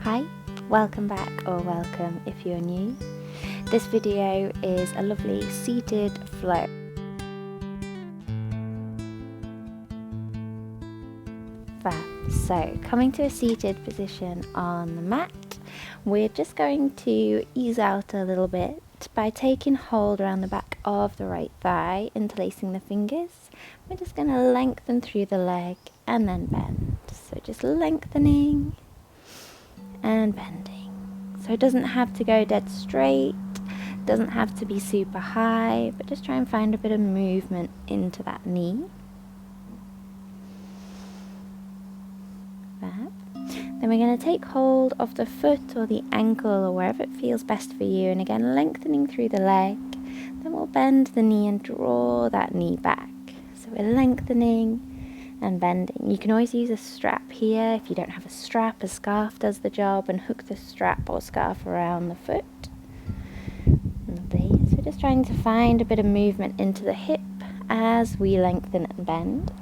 Hi, welcome back or welcome if you're new. This video is a lovely seated flow. So coming to a seated position on the mat, we're just going to ease out a little bit by taking hold around the back of the right thigh, interlacing the fingers. We're just going to lengthen through the leg and then bend. So just lengthening and bending. So it doesn't have to go dead straight, doesn't have to be super high, but just try and find a bit of movement into that knee. Then we're going to take hold of the foot or the ankle or wherever it feels best for you, and again lengthening through the leg. Then we'll bend the knee and draw that knee back. So we're lengthening and bending. You can always use a strap here. If you don't have a strap, a scarf does the job, and hook the strap or scarf around the foot. Lovely. So just trying to find a bit of movement into the hip as we lengthen and bend.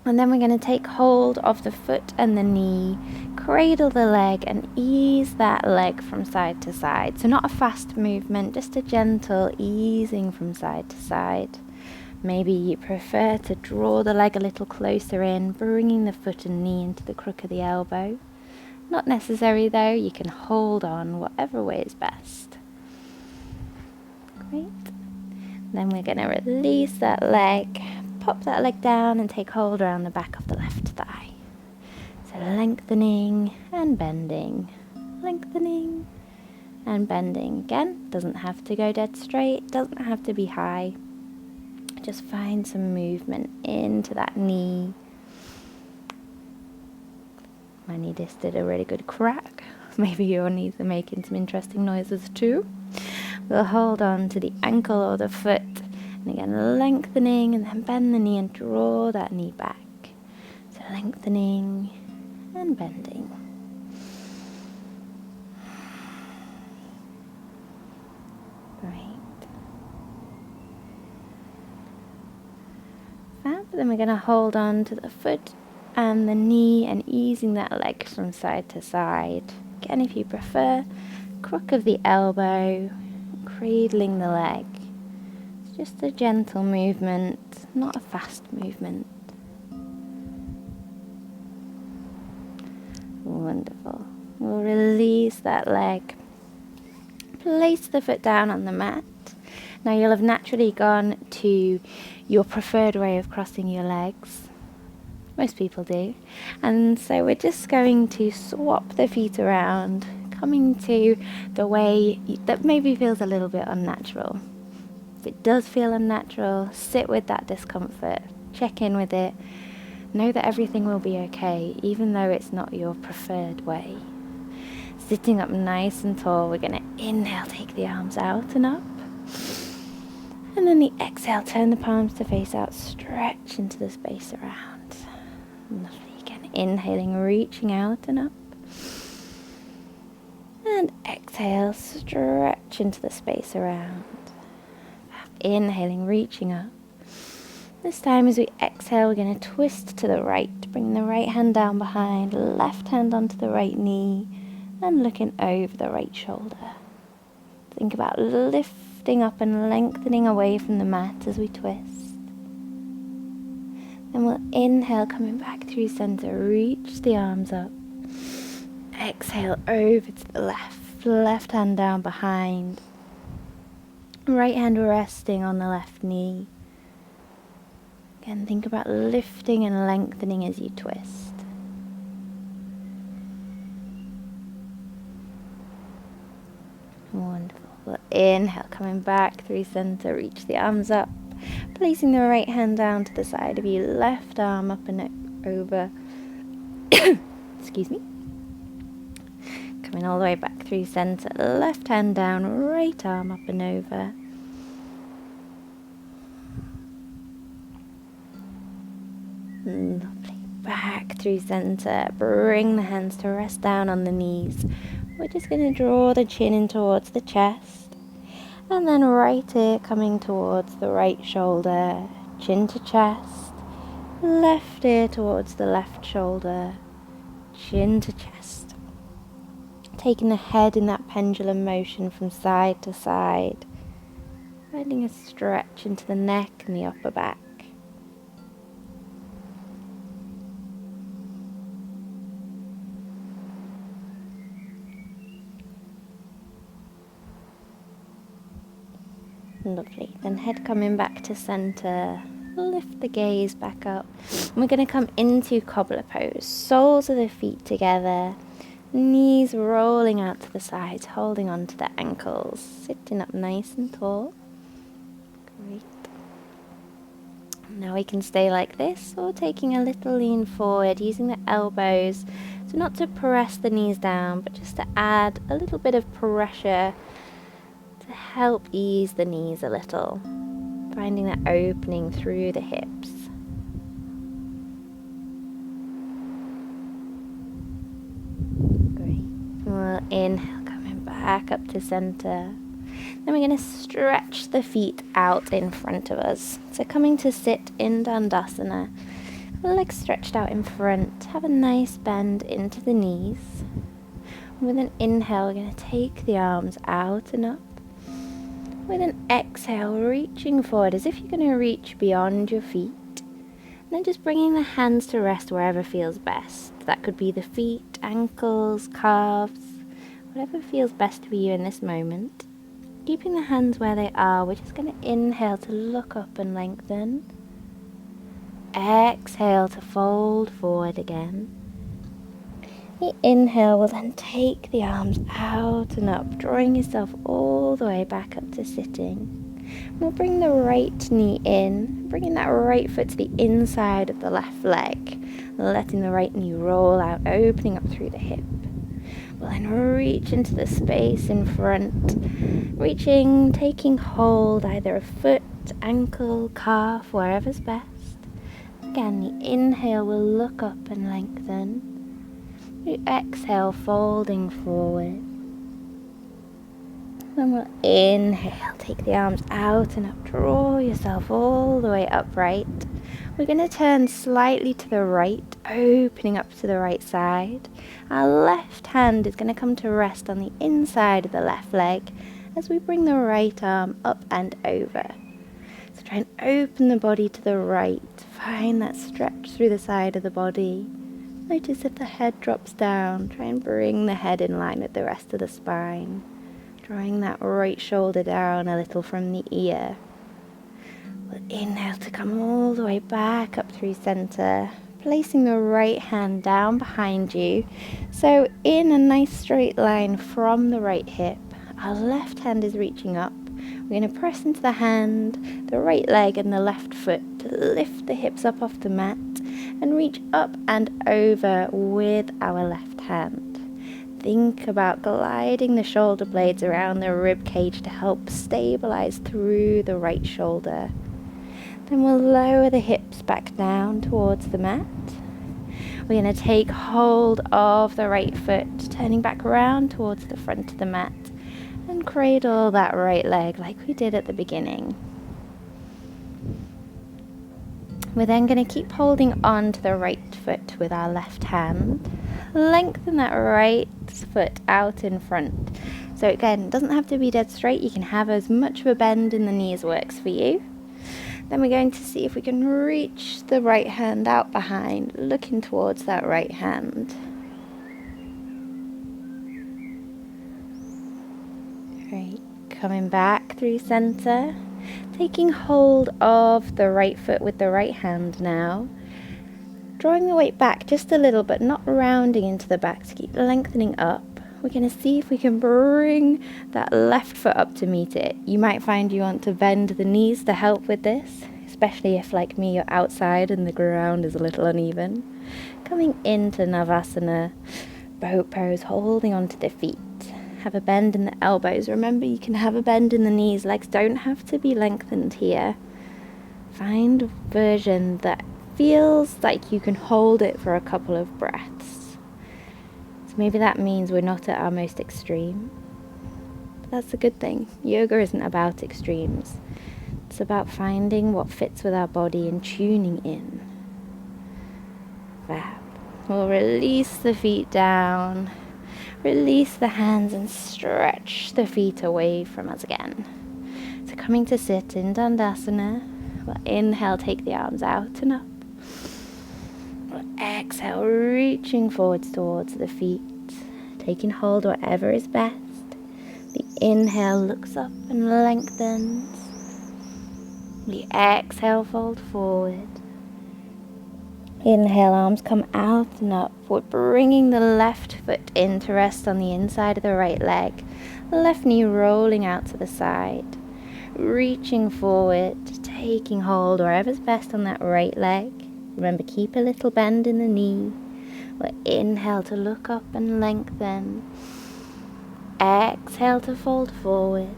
And then we're going to take hold of the foot and the knee, cradle the leg and ease that leg from side to side. So not a fast movement, just a gentle easing from side to side. Maybe you prefer to draw the leg a little closer in, bringing the foot and knee into the crook of the elbow. Not necessary though, you can hold on whatever way is best. Great. Then we're going to release that leg. Pop that leg down and take hold around the back of the left thigh. So lengthening and bending, lengthening and bending. Again, doesn't have to go dead straight, doesn't have to be high. Just find some movement into that knee. My knee just did a really good crack. Maybe your knees are making some interesting noises too. We'll hold on to the ankle or the foot. And again, lengthening and then bend the knee and draw that knee back. So lengthening and bending. Great. Fab. Then we're going to hold on to the foot and the knee and easing that leg from side to side. Again, if you prefer, crook of the elbow, cradling the leg. Just a gentle movement, not a fast movement. Wonderful. We'll release that leg. Place the foot down on the mat. Now you'll have naturally gone to your preferred way of crossing your legs. Most people do. And so we're just going to swap the feet around, coming to the way that maybe feels a little bit unnatural. If it does feel unnatural, sit with that discomfort, check in with it, know that everything will be okay, even though it's not your preferred way. Sitting up nice and tall, we're going to inhale, take the arms out and up. And then the exhale, turn the palms to face out, stretch into the space around. Lovely. Again, inhaling, reaching out and up. And exhale, stretch into the space around. Inhaling, reaching up. This time as we exhale, we're going to twist to the right, bring the right hand down behind, left hand onto the right knee, and looking over the right shoulder. Think about lifting up and lengthening away from the mat as we twist. Then we'll inhale, coming back through center, reach the arms up. Exhale over to the left hand down behind. Right hand resting on the left knee. Again, think about lifting and lengthening as you twist. Wonderful. We'll inhale, coming back through center, reach the arms up. Placing the right hand down to the side of you, left arm up and over. Excuse me. Coming all the way back through center, left hand down, right arm up and over. Lovely. Back through center, bring the hands to rest down on the knees. We're just going to draw the chin in towards the chest. And then right ear coming towards the right shoulder, chin to chest. Left ear towards the left shoulder, chin to chest. Taking the head in that pendulum motion from side to side. Finding a stretch into the neck and the upper back. Lovely. Then head coming back to center. Lift the gaze back up. And we're going to come into Cobbler Pose. Soles of the feet together. Knees rolling out to the sides, holding on to the ankles. Sitting up nice and tall. Great. Now we can stay like this, or taking a little lean forward, using the elbows. So not to press the knees down, but just to add a little bit of pressure to help ease the knees a little, finding that opening through the hips. Great. We'll inhale, coming back up to center. Then we're going to stretch the feet out in front of us. So coming to sit in Dandasana, legs stretched out in front. Have a nice bend into the knees. With an inhale, we're going to take the arms out and up. With an exhale, reaching forward as if you're going to reach beyond your feet. And then just bringing the hands to rest wherever feels best. That could be the feet, ankles, calves, whatever feels best for you in this moment. Keeping the hands where they are, we're just going to inhale to look up and lengthen. Exhale to fold forward again. The inhale will then take the arms out and up, drawing yourself all the way back up to sitting. We'll bring the right knee in, bringing that right foot to the inside of the left leg, letting the right knee roll out, opening up through the hip. We'll then reach into the space in front, reaching, taking hold either of foot, ankle, calf, wherever's best. Again, the inhale will look up and lengthen. You exhale, folding forward. Then we'll inhale, take the arms out and up, draw yourself all the way upright. We're going to turn slightly to the right, opening up to the right side. Our left hand is going to come to rest on the inside of the left leg as we bring the right arm up and over. So try and open the body to the right, find that stretch through the side of the body. Notice if the head drops down, try and bring the head in line with the rest of the spine. Drawing that right shoulder down a little from the ear. We'll inhale to come all the way back up through center, placing the right hand down behind you. So in a nice straight line from the right hip, our left hand is reaching up. We're going to press into the hand, the right leg and the left foot to lift the hips up off the mat and reach up and over with our left hand. Think about gliding the shoulder blades around the rib cage to help stabilize through the right shoulder. Then we'll lower the hips back down towards the mat. We're going to take hold of the right foot, turning back around towards the front of the mat and cradle that right leg like we did at the beginning. We're then going to keep holding on to the right foot with our left hand. Lengthen that right foot out in front. So again, it doesn't have to be dead straight. You can have as much of a bend in the knee as works for you. Then we're going to see if we can reach the right hand out behind, looking towards that right hand. Great. Coming back through center. Taking hold of the right foot with the right hand now. Drawing the weight back just a little, but not rounding into the back to keep lengthening up. We're going to see if we can bring that left foot up to meet it. You might find you want to bend the knees to help with this, especially if, like me, you're outside and the ground is a little uneven. Coming into Navasana, boat pose, holding onto the feet. Have a bend in the elbows. Remember, you can have a bend in the knees. Legs don't have to be lengthened here. Find a version that feels like you can hold it for a couple of breaths. So maybe that means we're not at our most extreme. But that's a good thing. Yoga isn't about extremes. It's about finding what fits with our body and tuning in. Fab. We'll release the feet down. Release the hands and stretch the feet away from us again. So coming to sit in Dandasana. We'll inhale, take the arms out and up. We'll exhale, reaching forwards towards the feet. Taking hold wherever is best. The inhale looks up and lengthens. The exhale, fold forward. Inhale, arms come out and up. We're bringing the left foot in to rest on the inside of the right leg. Left knee rolling out to the side. Reaching forward, taking hold wherever's best on that right leg. Remember, keep a little bend in the knee. We'll inhale to look up and lengthen. Exhale to fold forward.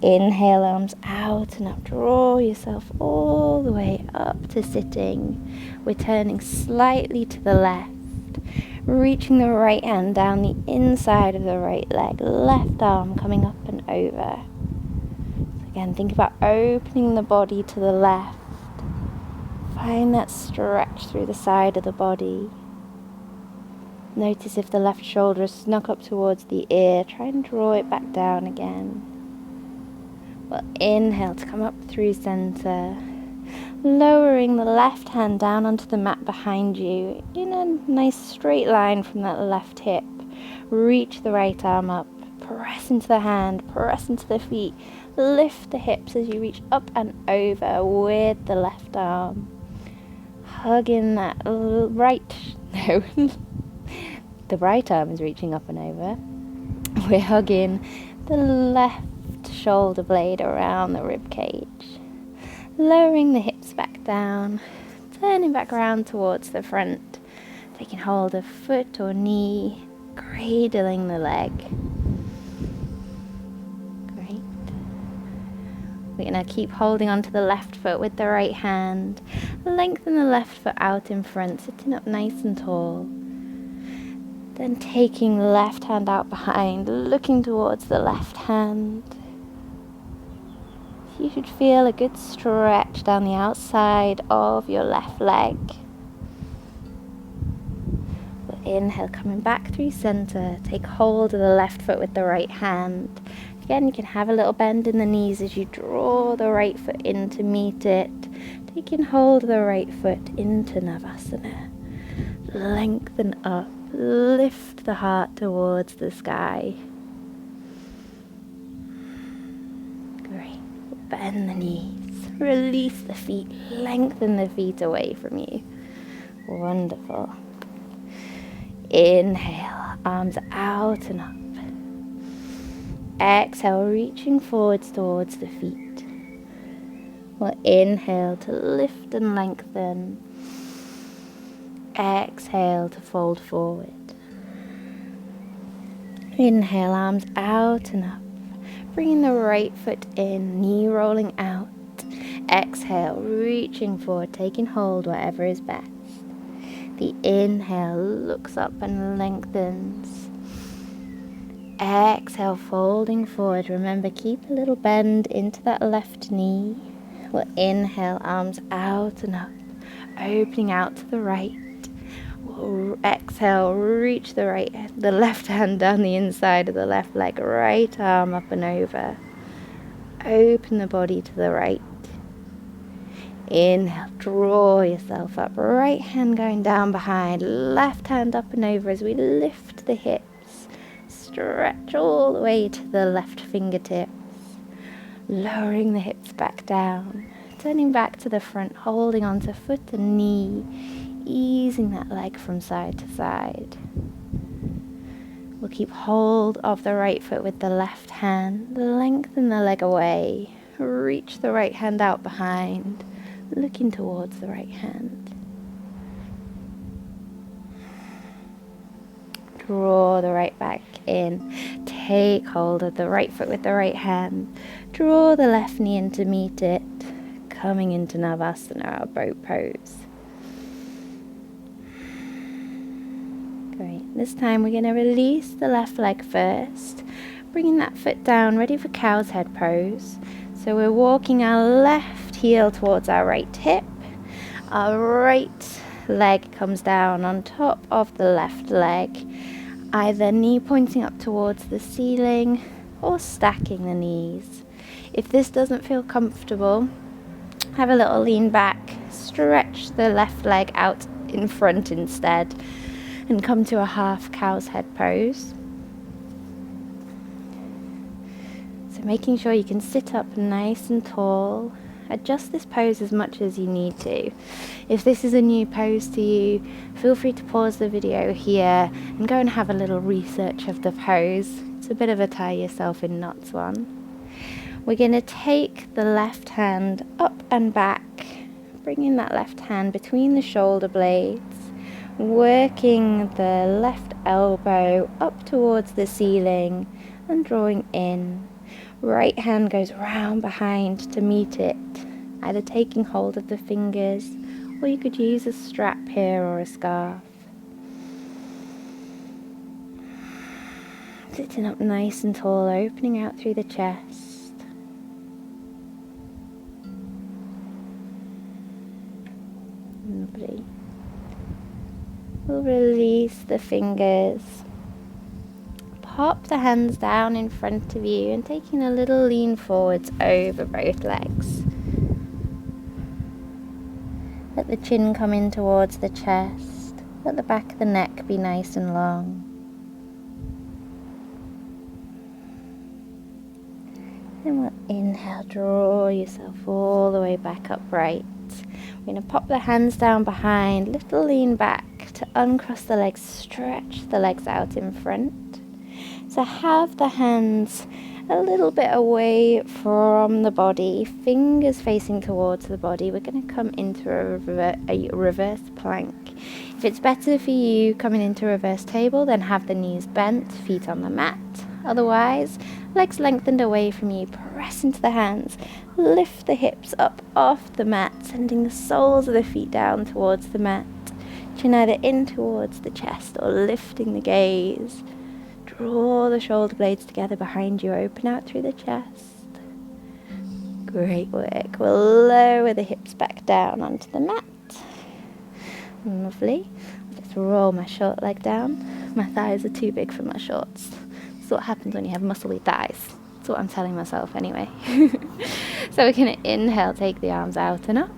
Inhale, arms out and up. Draw yourself all the way up to sitting. We're turning slightly to the left. Reaching the right hand down the inside of the right leg. Left arm coming up and over. So again, think about opening the body to the left. Find that stretch through the side of the body. Notice if the left shoulder is snuck up towards the ear. Try and draw it back down again. We'll inhale to come up through center. Lowering the left hand down onto the mat behind you in a nice straight line from that left hip. Reach the right arm up. Press into the hand. Press into the feet. Lift the hips as you reach up and over with the left arm. Hug in that right... No. The right arm is reaching up and over. We're hugging the left shoulder blade around the rib cage. Lowering the hips back down. Turning back around towards the front. Taking hold of foot or knee. Cradling the leg. Great. We're going to keep holding onto the left foot with the right hand. Lengthen the left foot out in front, sitting up nice and tall. Then taking the left hand out behind, looking towards the left hand. You should feel a good stretch down the outside of your left leg. We'll inhale, coming back through center. Take hold of the left foot with the right hand. Again, you can have a little bend in the knees as you draw the right foot in to meet it. Taking hold of the right foot into Navasana. Lengthen up. Lift the heart towards the sky. Great. Bend the knees. Release the feet. Lengthen the feet away from you. Wonderful. Inhale. Arms out and up. Exhale, reaching forwards towards the feet. We'll inhale to lift and lengthen. Exhale to fold forward. Inhale, arms out and up. Bringing the right foot in, knee rolling out. Exhale, reaching forward, taking hold wherever is best. The inhale looks up and lengthens. Exhale, folding forward. Remember, keep a little bend into that left knee. We'll inhale, arms out and up, opening out to the right. We'll exhale, reach the left hand down the inside of the left leg, right arm up and over. Open the body to the right. Inhale, draw yourself up, right hand going down behind, left hand up and over as we lift the hips. Stretch all the way to the left fingertips. Lowering the hips back down, turning back to the front, holding onto foot and knee, easing that leg from side to side. We'll keep hold of the right foot with the left hand, lengthen the leg away, reach the right hand out behind, looking towards the right hand. Draw the right back in, take hold of the right foot with the right hand, draw the left knee in to meet it, coming into Navasana, our boat pose. Great, this time we're going to release the left leg first, bringing that foot down, ready for cow's head pose. So we're walking our left heel towards our right hip, our right leg comes down on top of the left leg, either knee pointing up towards the ceiling or stacking the knees. If this doesn't feel comfortable, have a little lean back, stretch the left leg out in front instead, and come to a half cow's head pose. So making sure you can sit up nice and tall. Adjust this pose as much as you need to. If this is a new pose to you, feel free to pause the video here and go and have a little research of the pose. It's a bit of a tie yourself in knots one. We're going to take the left hand up and back, bringing that left hand between the shoulder blades, working the left elbow up towards the ceiling and drawing in. Right hand goes round behind to meet it, either taking hold of the fingers, or you could use a strap here or a scarf. Sitting up nice and tall, opening out through the chest. Lovely. We'll release the fingers. Pop the hands down in front of you and taking a little lean forwards over both legs. Let the chin come in towards the chest. Let the back of the neck be nice and long. Then we'll inhale, draw yourself all the way back upright. We're going to pop the hands down behind, little lean back to uncross the legs, stretch the legs out in front. So have the hands a little bit away from the body, fingers facing towards the body. We're going to come into a reverse plank. If it's better for you coming into reverse table, then have the knees bent, feet on the mat. Otherwise, legs lengthened away from you, press into the hands, lift the hips up off the mat, sending the soles of the feet down towards the mat. Chin either in towards the chest or lifting the gaze. Draw the shoulder blades together behind you, open out through the chest. Great work. We'll lower the hips back down onto the mat. Lovely. I'll just roll my short leg down. My thighs are too big for my shorts. That's what happens when you have muscly thighs. That's what I'm telling myself anyway. So we're going to inhale, take the arms out and up.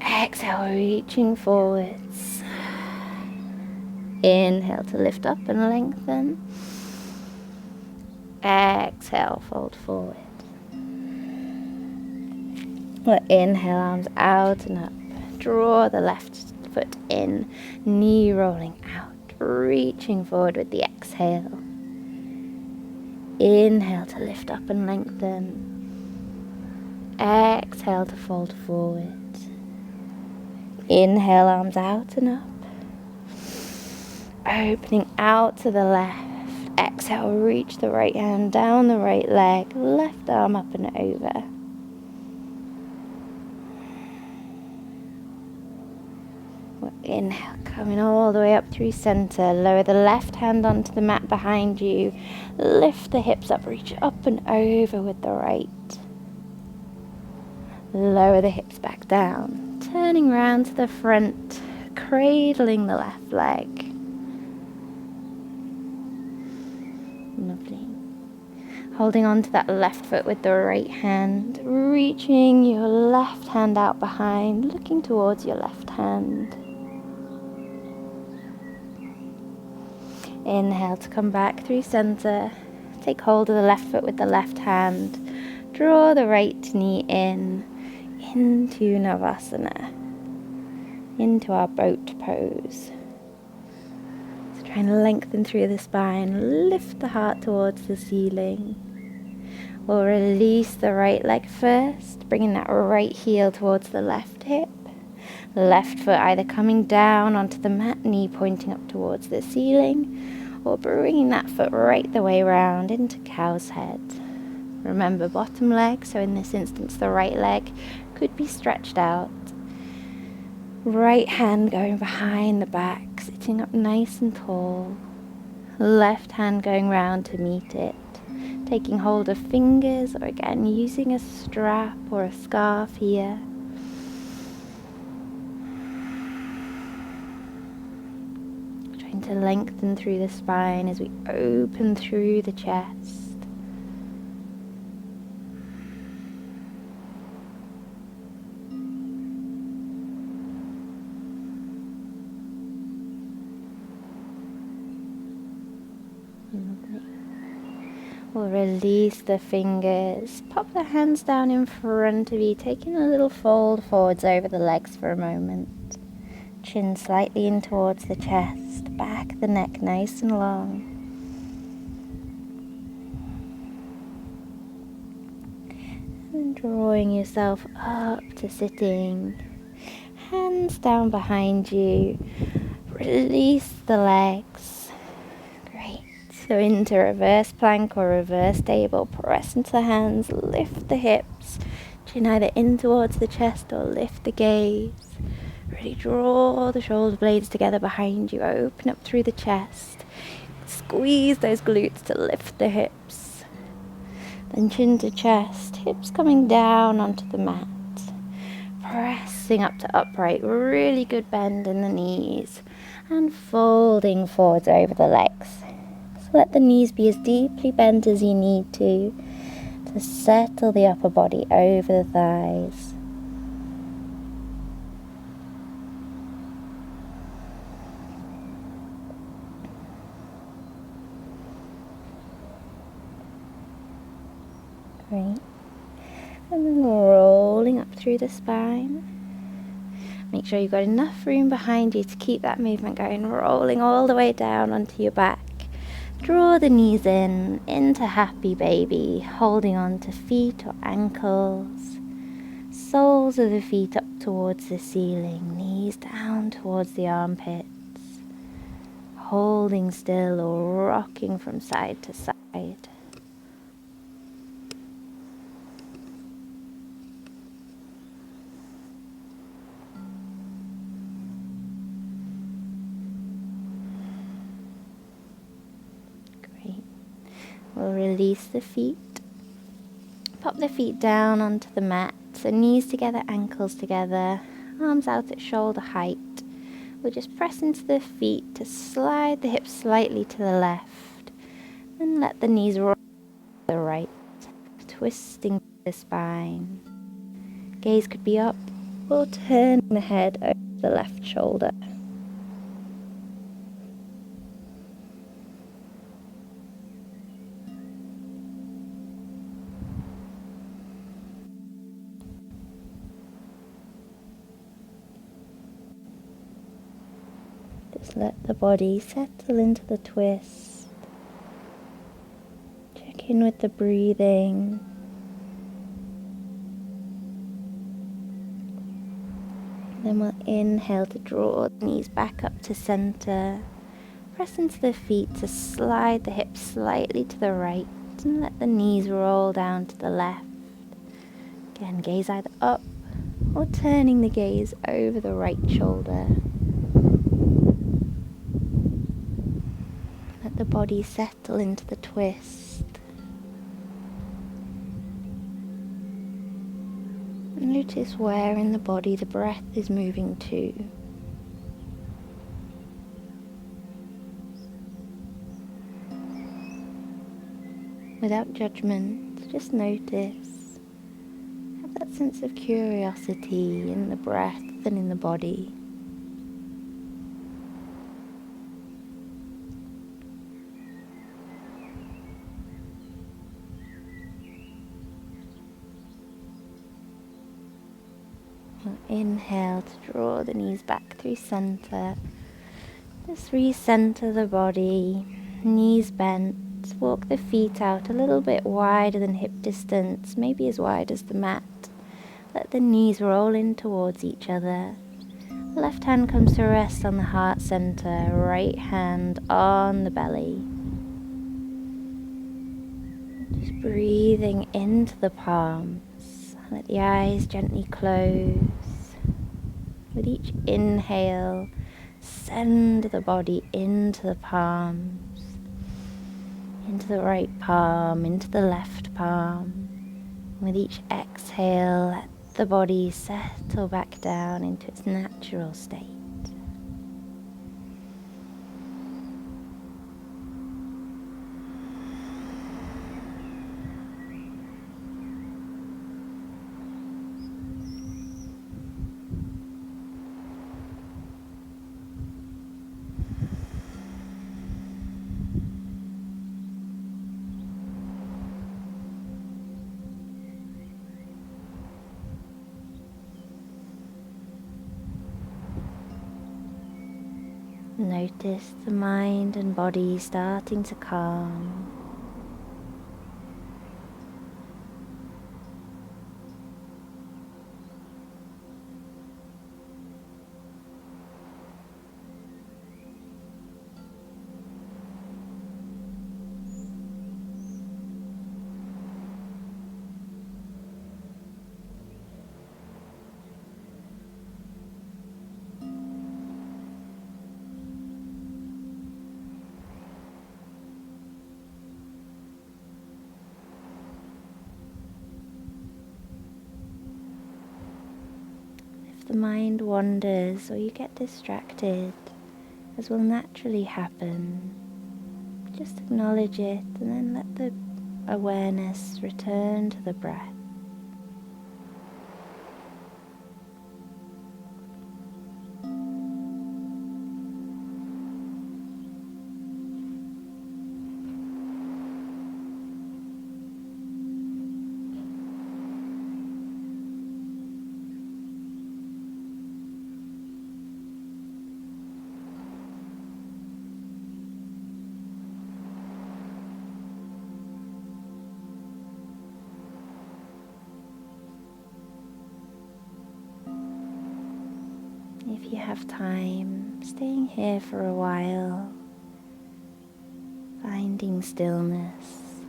Exhale, reaching forwards. Inhale to lift up and lengthen. Exhale, fold forward. We'll inhale, arms out and up. Draw the left foot in, knee rolling out, reaching forward with the exhale. Inhale to lift up and lengthen. Exhale to fold forward. Inhale, arms out and up. Opening out to the left. Exhale, reach the right hand down the right leg, left arm up and over. Inhale, coming all the way up through center. Lower the left hand onto the mat behind you. Lift the hips up, reach up and over with the right. Lower the hips back down. Turning round to the front, cradling the left leg. Lovely. Holding on to that left foot with the right hand, reaching your left hand out behind, looking towards your left hand. Inhale to come back through center. Take hold of the left foot with the left hand. Draw the right knee in, into Navasana, into our boat pose. Trying to lengthen through the spine, lift the heart towards the ceiling. We'll release the right leg first, bringing that right heel towards the left hip. Left foot either coming down onto the mat, knee pointing up towards the ceiling, or bringing that foot right the way around into cow's head. Remember, bottom leg, so in this instance the right leg could be stretched out. Right hand going behind the back, sitting up nice and tall. Left hand going round to meet it. Taking hold of fingers, or again using a strap or a scarf here. to lengthen through the spine as we open through the chest. We'll release the fingers, pop the hands down in front of you, taking a little fold forwards over the legs for a moment. Chin slightly in towards the chest, back of the neck nice and long. And drawing yourself up to sitting, hands down behind you, release the legs. So into reverse plank or reverse table, press into the hands, lift the hips, chin either in towards the chest or lift the gaze. Really draw the shoulder blades together behind you, open up through the chest, squeeze those glutes to lift the hips. Then chin to chest, hips coming down onto the mat, pressing up to upright, really good bend in the knees, and folding forwards over the legs. Let the knees be as deeply bent as you need to settle the upper body over the thighs. Great. And then rolling up through the spine. Make sure you've got enough room behind you to keep that movement going, rolling all the way down onto your back. Draw the knees in, into happy baby, holding on to feet or ankles. Soles of the feet up towards the ceiling, knees down towards the armpits. Holding still or rocking from side to side. We'll release the feet, pop the feet down onto the mat, so knees together, ankles together, arms out at shoulder height. We'll just press into the feet to slide the hips slightly to the left, and let the knees roll to the right, twisting the spine. Gaze could be up or turning the head over the left shoulder. Just let the body settle into the twist. Check in with the breathing. Then we'll inhale to draw the knees back up to center. Press into the feet to slide the hips slightly to the right and let the knees roll down to the left. Again, gaze either up or turning the gaze over the right shoulder. Let the body settle into the twist. Notice where in the body the breath is moving to. Without judgment, just notice. Have that sense of curiosity in the breath and in the body. Inhale to draw the knees back through center. Just recenter the body, knees bent. Walk the feet out a little bit wider than hip distance, maybe as wide as the mat. Let the knees roll in towards each other. Left hand comes to rest on the heart center, right hand on the belly. Just breathing into the palms. Let the eyes gently close. With each inhale, send the body into the palms, into the right palm, into the left palm. With each exhale, let the body settle back down into its natural state. Notice the mind and body starting to calm. If the mind wanders or you get distracted, as will naturally happen, just acknowledge it and then let the awareness return to the breath. If you have time, staying here for a while, finding stillness.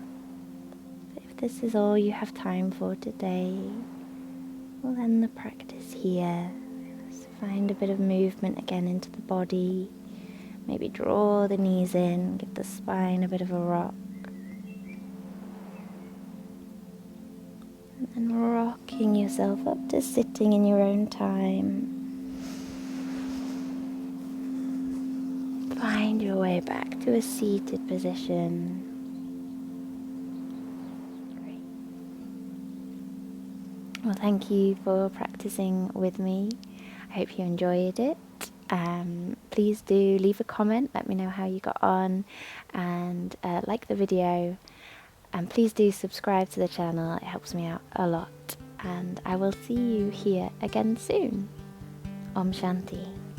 If this is all you have time for today, we'll end the practice here. Let's find a bit of movement again into the body. Maybe draw the knees in, give the spine a bit of a rock. And then rocking yourself up to sitting in your own time. Find your way back to a seated position. Great. Well, thank you for practicing with me. I hope you enjoyed it. Please do leave a comment, let me know how you got on, and like the video. And please do subscribe to the channel, it helps me out a lot. And I will see you here again soon. Om Shanti.